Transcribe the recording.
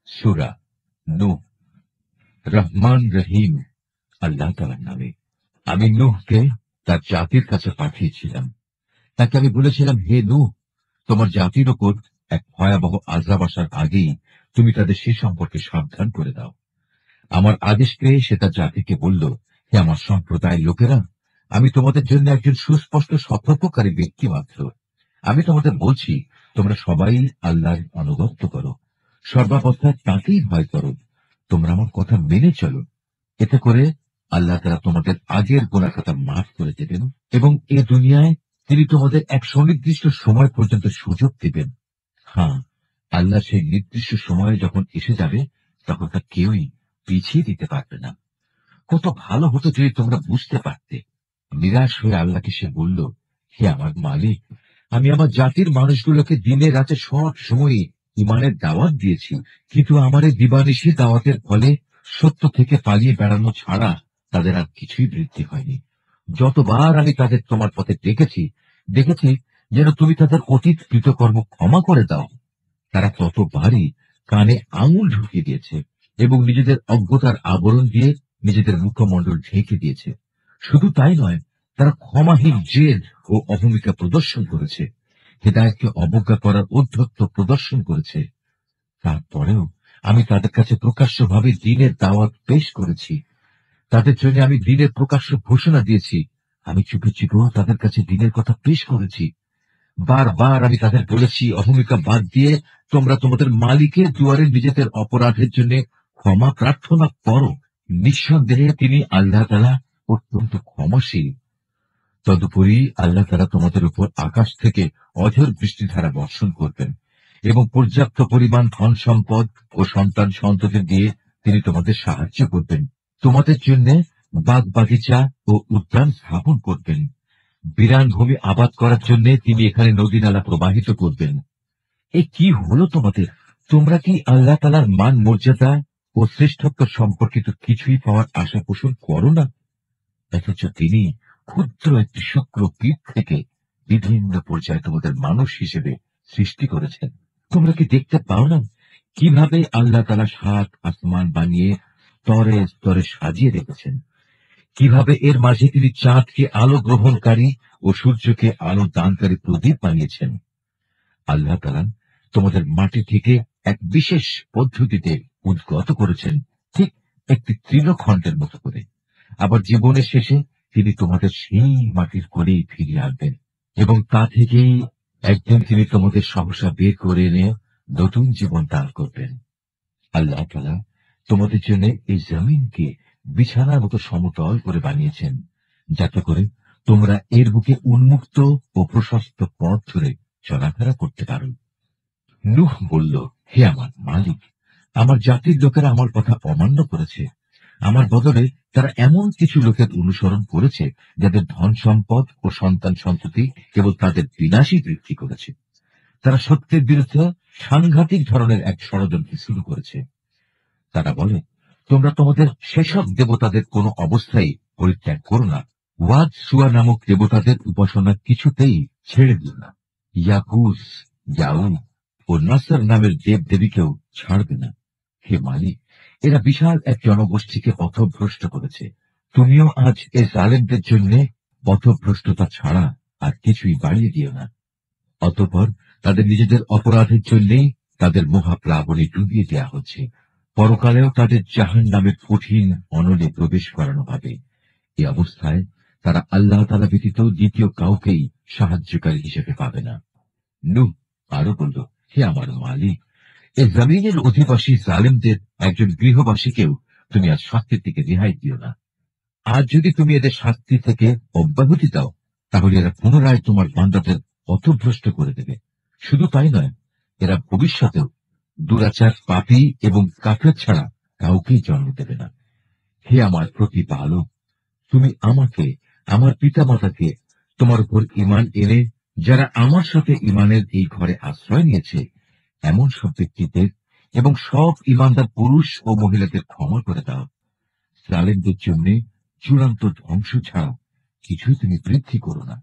সূরা নূহ। রহমান রহিম আল্লাহ তাআলার নামে। আমি নূহকে তার জাতির কাছে পাঠিয়েছিলাম। তাকে আমি বলেছিলাম, হে নূহ, তোমার জাতির ওপর এক ভয়াবহ আযাব আসার আগেই তুমি তাদের সে সম্পর্কে সাবধান করে দাও। আমার আদেশ পেয়ে সে তার জাতিকে বলল, হে আমার সম্প্রদায়ের লোকেরা, আমি তোমাদের জন্য একজন সুস্পষ্ট সতর্ককারী ব্যক্তি মাত্র। আমি তোমাদের বলছি, তোমরা সবাই আল্লাহর আনুগত্য করো, সর্বাবস্থায় তাকেই ভয় করো, তোমরা আমার কথা মেনে চলো। এতে করে আল্লাহ তাআলা তোমাদের আগের গুনাহ খাতা মাফ করে দেবেন এবং এ দুনিয়ায় তিনি তোমাদের এক সুনির্দিষ্ট সময় পর্যন্ত সুযোগ দিবেন। হ্যাঁ, আল্লাহ সেই নির্দিষ্ট সময়ে যখন এসে যাবে, তখন তা কেউই পিছিয়ে দিতে পারবে না। কত ভালো হতো যদি তোমরা বুঝতে পারতে। নিরাশ হয়ে আল্লাহকে সে বলল, হে আমার মালিক, আমি আমার জাতির মানুষগুলোকে দিনে রাতে সব সময় ইমানের দাওয়াত দিয়েছি, কিন্তু আমার এই দিবানিশি দাওয়াতের ফলে সত্য থেকে পালিয়ে বেড়ানো ছাড়া তাদের আর কিছুই বৃদ্ধি হয়নি। যতবার আমি তাদের তোমার পথে দেখেছি যেন তুমি তাদের অতীত কৃতকর্ম ক্ষমা করে দাও। তারা ততবারই কানে আঙুল ঢুকিয়ে দিয়েছে এবং নিজেদের অজ্ঞতার আবরণ দিয়ে নিজেদের মুখমণ্ডল ঢেকে দিয়েছে। শুধু তাই নয়, তারা ক্ষমাহীন জেদ ও অহমিকা প্রদর্শন করেছে, হেদায়েতকে অবজ্ঞা করার ঔদ্ধত্য প্রদর্শন করেছে। তারপরেও আমি তাদের কাছে প্রকাশ্যভাবে দ্বীনের দাওয়াত পেশ করেছি। তাদের জন্য আমি দ্বীনের প্রকাশ্য ঘোষণা দিয়েছি। আমি চুপে চুপেও তাদের কাছে দ্বীনের কথা পেশ করেছি। বারবার আমি তাদের বলেছি, অহমিকা বাদ দিয়ে তোমরা তোমাদের মালিকের দুয়ারে নিজেদের অপরাধের জন্য ক্ষমা প্রার্থনা করো। নিঃসন্দেহে তিনি আল্লাহ তাআলা অত্যন্ত ক্ষমাশীল। তদুপরি আল্লাহ তাআলা তোমাদের উপর আকাশ থেকে অঝোর বৃষ্টিধারা বর্ষণ করবেন এবং পর্যাপ্ত পরিমাণ ধন সম্পদ ও সন্তান সন্ততি দিয়ে তিনি তোমাদের সাহায্য করবেন। তোমাদের জন্য বাগ বাগিচা ও উদ্যান স্থাপন করবেন। বিরান ভূমি আবাদ করার জন্য তিনি এখানে নদী নালা প্রবাহিত করবেন। এ কি হলো তোমাদের? তোমরা কি আল্লাহ তাআলার মান মর্যাদা ও শ্রেষ্ঠত্ব সম্পর্কিত কিছুই পাওয়ার আশা পোষণ করো না? অথচ তিনি ক্ষুদ্র একটি শুক্র কীট থেকে বিভিন্ন পর্যায়ে তোমাদের মানুষ হিসেবে সৃষ্টি করেছেন। তোমরা কি দেখতে পাও না কিভাবে আল্লাহ তাআলা ৭ আসমান বানিয়ে স্তরে স্তরে সাজিয়ে রেখেছেন? কিভাবে এর মাঝে তিনি চাঁদকে আলো গ্রহণকারী ও সূর্যকে আলো দানকারী প্রদীপ বানিয়েছেন? আল্লাহ তাআলা তোমাদের মাটি থেকে এক বিশেষ পদ্ধতিতে উদ্গত করেছেন, ঠিক একটি তৃণখণ্ডের মতো করে। আবার জীবনের শেষে তিনি তোমাদের সেই মাটির কোলেই ফিরিয়ে আনবেন এবং তা থেকেই একদিন তিনি তোমাদের সহসা বের করে এনে নতুন জীবন দান করবেন। আল্লাহ তাআলা তোমাদের জন্য এই জমিনকে বিছানার মতো সমতল করে বানিয়েছেন, যাতে করে তোমরা এর বুকে উন্মুক্ত ও প্রশস্ত পথ ধরে চলাফেরা করতে পারো। নূহ বলল, হে আমার মালিক, আমার জাতির লোকেরা আমার কথা অমান্য করেছে। আমার বদলে তারা এমন কিছু লোকের অনুসরণ করেছে যাদের ধন সম্পদ ও সন্তান সন্ততি কেবল তাদের বিনাশই বৃদ্ধি করেছে। তারা সত্যের বিরুদ্ধে সাংঘাতিক ধরনের এক ষড়যন্ত্র শুরু করেছে। তারা বলে, তোমরা তোমাদের সেসব দেবতাদের কোনো অবস্থায় পরিত্যাগ করো না। ওয়াদ সুয়া নামক দেবতাদের উপাসনা কিছুতেই ছেড়ে দিও না। ইয়াকুস, ইয়াউন ও নাসর নামের দেব দেবীকেও ছাড়বে না। হে মালিক, এরা বিশাল এক জনগোষ্ঠীকে পথভ্রষ্ট করেছে। তুমিও আজ এ জালেমদের জন্য পথভ্রষ্টতা ছাড়া আর কিছুই বাড়িয়ে দিও না। অতঃপর তাদের নিজেদের অপরাধের জন্যেই তাদের মহাপ্লাবনে ডুবিয়ে দেওয়া হচ্ছে। পরকালেও তাদের জাহান্নামের কঠিন অনলে প্রবেশ করানো হবে। এই অবস্থায় তারা আল্লাহ তাআলা ব্যতীত দ্বিতীয় কাউকেই সাহায্যকারী হিসেবে পাবে না। নূহ আরো বলল, হে আমার মালিক, এ জমিনের অধিবাসী জালেমদের একজন গৃহবাসীকেও তুমি আজ শাস্তির থেকে রেহাই দিও না। আজ যদি তুমি এদের শাস্তি থেকে অব্যাহতি দাও, তাহলে এরা পুনরায় তোমার বান্দাদের পথভ্রষ্ট করে দেবে। শুধু তাই নয়, এরা ভবিষ্যতেও দুরাচার, পাপী এবং কাফের ছাড়া কাউকেই জন্ম দেবে না। হে আমার প্রতিপালক, তুমি আমাকে, আমার পিতামাতাকে তোমার উপর ঈমান এনে যারা আমার সাথে ঈমানের এই ঘরে আশ্রয় নিয়েছে, এমন সব ব্যক্তিদের এবং সব ঈমানদার পুরুষ ও মহিলাদের ক্ষমা করে দাও। জালেমদের জন্য চূড়ান্ত ধ্বংস ছাড়া কিছুই তুমি বৃদ্ধি করো না।